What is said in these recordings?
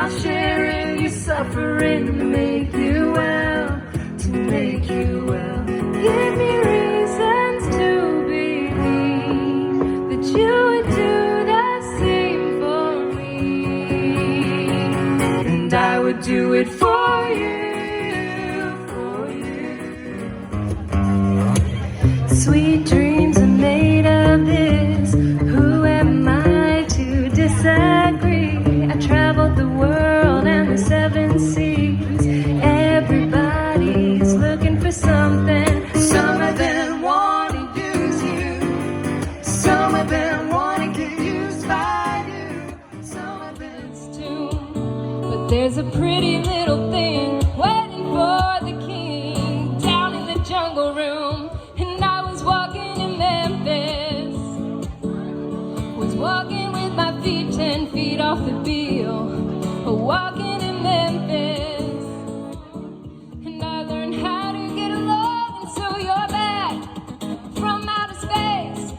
I'll share in your suffering to make you well, to make you well. Give me reasons to believe that you would do the same for me, and I would do it for you, for you. Sweet dreams are made of this. Who am I to disagree? I traveled the world and the seven seas. Everybody's looking for something. Some of them want to use you. Some of them want to get used by you. Some of them's too. But there's a pretty little thing waiting for the king down in the jungle room. And I was walking in Memphis, was walking with my feet 10 feet off the bill, walking in Memphis, and I learned how to get along, and so you're back from outer space.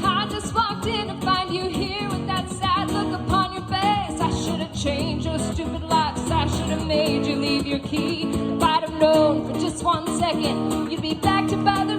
I just walked in to find you here with that sad look upon your face. I should have changed your stupid locks, I should have made you leave your key. If I'd have known for just 1 second you'd be back to bother